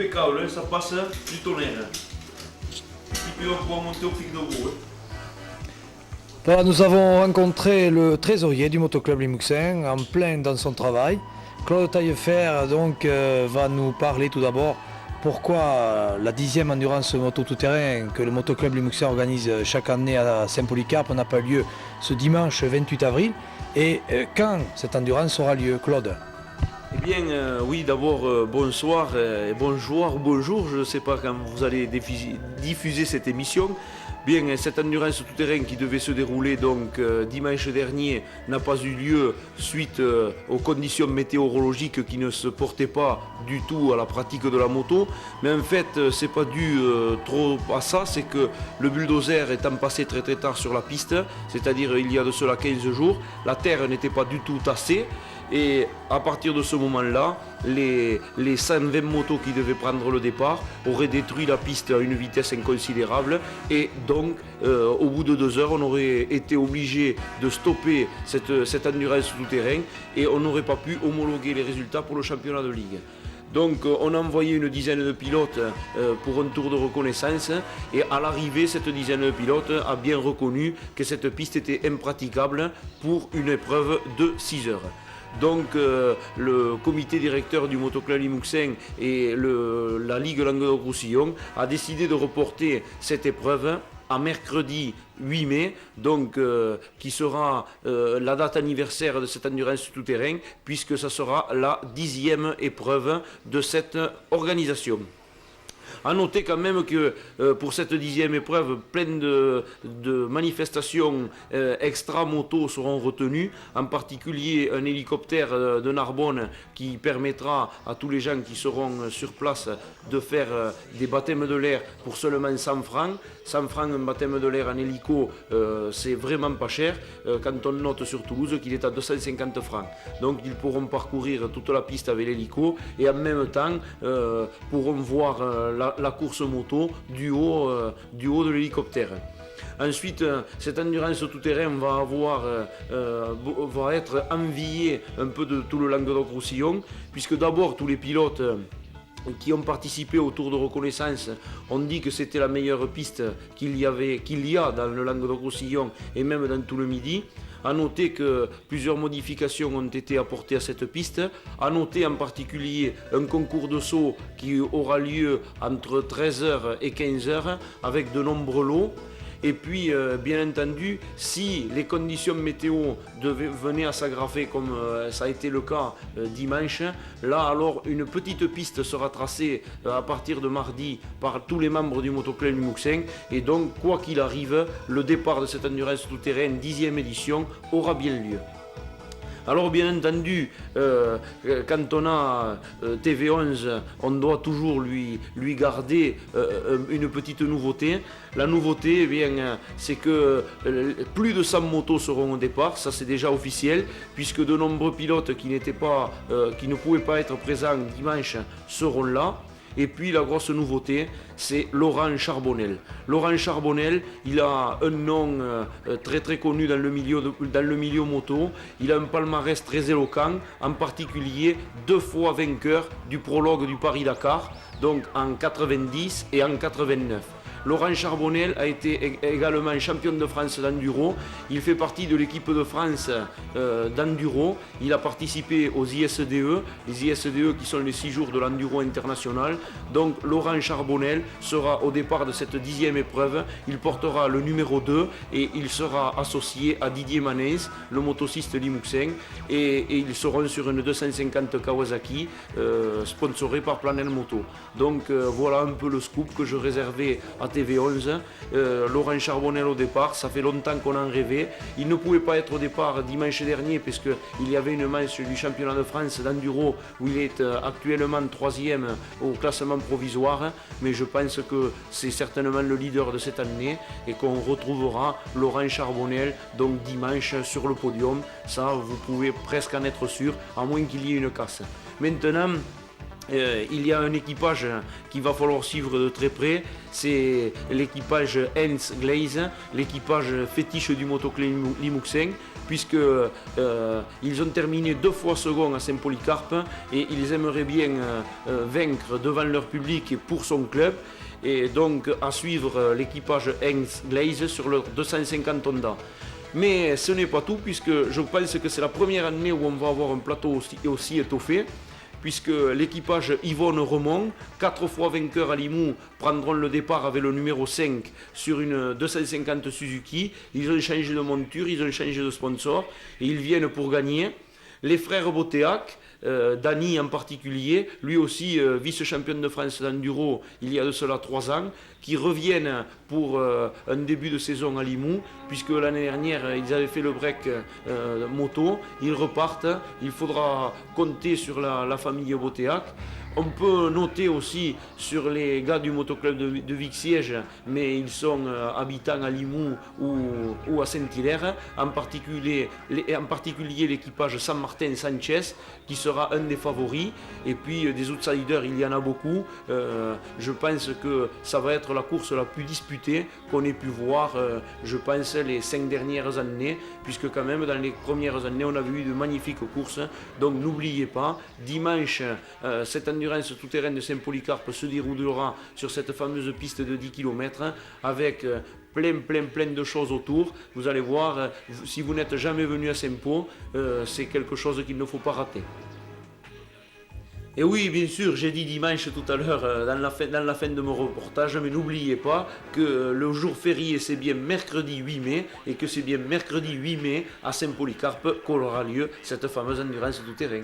impeccable, hein, ça passe du tonnerre. Et puis on pourra monter au pic de gros. Voilà, nous avons rencontré le trésorier du motoclub Limouxin en plein dans son travail. Claude Taillefer donc, va nous parler tout d'abord pourquoi la 10e endurance moto tout-terrain que le motoclub Limouxin organise chaque année à Saint-Polycarpe n'a pas lieu ce dimanche 28 avril et quand cette endurance aura lieu, Claude? Eh bien, oui, d'abord, bonsoir et bonjour, je ne sais pas quand vous allez diffuser cette émission. Bien, cette endurance tout-terrain qui devait se dérouler donc dimanche dernier n'a pas eu lieu suite aux conditions météorologiques qui ne se portaient pas du tout à la pratique de la moto. Mais en fait, c'est pas dû trop à ça, c'est que le bulldozer étant passé très très tard sur la piste, c'est-à-dire il y a de cela 15 jours, la terre n'était pas du tout tassée. Et à partir de ce moment-là, les 120 motos qui devaient prendre le départ auraient détruit la piste à une vitesse inconsidérable. Et donc, au bout de 2 heures, on aurait été obligé de stopper cette endurance tout-terrain et on n'aurait pas pu homologuer les résultats pour le championnat de ligue. Donc on a envoyé une dizaine de pilotes pour un tour de reconnaissance et à l'arrivée, cette dizaine de pilotes a bien reconnu que cette piste était impraticable pour une épreuve de 6 heures. Donc le comité directeur du motoclub Limouxin et la Ligue Languedoc-Roussillon a décidé de reporter cette épreuve à mercredi 8 mai, donc qui sera la date anniversaire de cette endurance tout-terrain, puisque ce sera la 10e épreuve de cette organisation. A noter quand même que pour cette 10e épreuve, plein de manifestations extra-moto seront retenues, en particulier un hélicoptère de Narbonne qui permettra à tous les gens qui seront sur place de faire des baptêmes de l'air pour seulement 100 francs. 100 francs un baptême de l'air en hélico, c'est vraiment pas cher quand on note sur Toulouse qu'il est à 250 francs. Donc ils pourront parcourir toute la piste avec l'hélico et en même temps pourront voir la course moto du haut de l'hélicoptère. Ensuite, cette endurance tout-terrain va être enviée un peu de tout le Languedoc-Roussillon, puisque d'abord tous les pilotes qui ont participé au tour de reconnaissance ont dit que c'était la meilleure piste qu'il y a dans le Languedoc-Roussillon et même dans tout le Midi. A noter que plusieurs modifications ont été apportées à cette piste. A noter en particulier un concours de saut qui aura lieu entre 13h et 15h avec de nombreux lots. Et puis, bien entendu, si les conditions météo venaient à s'aggraver comme ça a été le cas dimanche, là alors une petite piste sera tracée à partir de mardi par tous les membres du motoclub Limouxin. Et donc, quoi qu'il arrive, le départ de cette endurance tout-terrain 10e édition aura bien lieu. Alors bien entendu, quand on a TV11, on doit toujours lui garder une petite nouveauté. La nouveauté, eh bien, c'est que plus de 100 motos seront au départ, ça c'est déjà officiel, puisque de nombreux pilotes qui ne pouvaient pas être présents dimanche seront là. Et puis la grosse nouveauté, c'est Laurent Charbonnel. Laurent Charbonnel, il a un nom très très connu dans le milieu moto. Il a un palmarès très éloquent, en particulier 2 fois vainqueur du prologue du Paris-Dakar, donc en 90 et en 89. Laurent Charbonnel a été également champion de France d'enduro. Il fait partie de l'équipe de France d'enduro. Il a participé aux ISDE, les ISDE qui sont les 6 jours de l'enduro international. Donc Laurent Charbonnel sera au départ de cette 10e épreuve. Il portera le numéro 2 et il sera associé à Didier Manès, le motocyste Limouxin. Et ils seront sur une 250 Kawasaki sponsorée par Planel Moto. Donc voilà un peu le scoop que je réservais à TV11, Laurent Charbonnel au départ, ça fait longtemps qu'on en rêvait. Il ne pouvait pas être au départ dimanche dernier puisqu'il y avait une manche du championnat de France d'enduro où il est actuellement 3e au classement provisoire, mais je pense que c'est certainement le leader de cette année et qu'on retrouvera Laurent Charbonnel donc dimanche sur le podium. Ça, vous pouvez presque en être sûr, à moins qu'il y ait une casse. Maintenant, il y a un équipage qu'il va falloir suivre de très près, c'est l'équipage Heinz Glaze, l'équipage fétiche du Motoclub Limousin, puisque ils ont terminé 2 fois second à Saint-Polycarpe et ils aimeraient bien vaincre devant leur public et pour son club. Et donc à suivre l'équipage Heinz Glaze sur leur 250 Honda. Mais ce n'est pas tout, puisque je pense que c'est la première année où on va avoir un plateau aussi étoffé, puisque l'équipage Yvonne Remond, 4 fois vainqueur à Limoux, prendront le départ avec le numéro 5 sur une 250 Suzuki. Ils ont changé de monture, ils ont changé de sponsor et ils viennent pour gagner. Les frères Botéac, Dany en particulier, lui aussi vice-championne de France d'enduro il y a de cela 3 ans, qui reviennent pour un début de saison à Limoux, puisque l'année dernière ils avaient fait le break moto, ils repartent, il faudra compter sur la famille Botéac. On peut noter aussi sur les gars du motoclub de Vic-Siège, mais ils sont habitants à Limoux ou à Saint-Hilaire, en particulier l'équipage San Martin Sanchez, qui sera un des favoris. Et puis des outsiders, il y en a beaucoup. Je pense que ça va être la course la plus disputée qu'on ait pu voir, je pense, les 5 dernières années, puisque quand même dans les premières années, on avait eu de magnifiques courses. Donc n'oubliez pas, dimanche, cette endurance tout-terrain de Saint-Polycarpe se déroulera sur cette fameuse piste de 10 km avec plein de choses autour. Vous allez voir, si vous n'êtes jamais venu à Saint-Pô, c'est quelque chose qu'il ne faut pas rater. Et oui, bien sûr, j'ai dit dimanche tout à l'heure dans la fin de mon reportage, mais n'oubliez pas que le jour férié c'est bien mercredi 8 mai et que c'est bien mercredi 8 mai à Saint-Polycarpe qu'aura lieu cette fameuse endurance tout-terrain.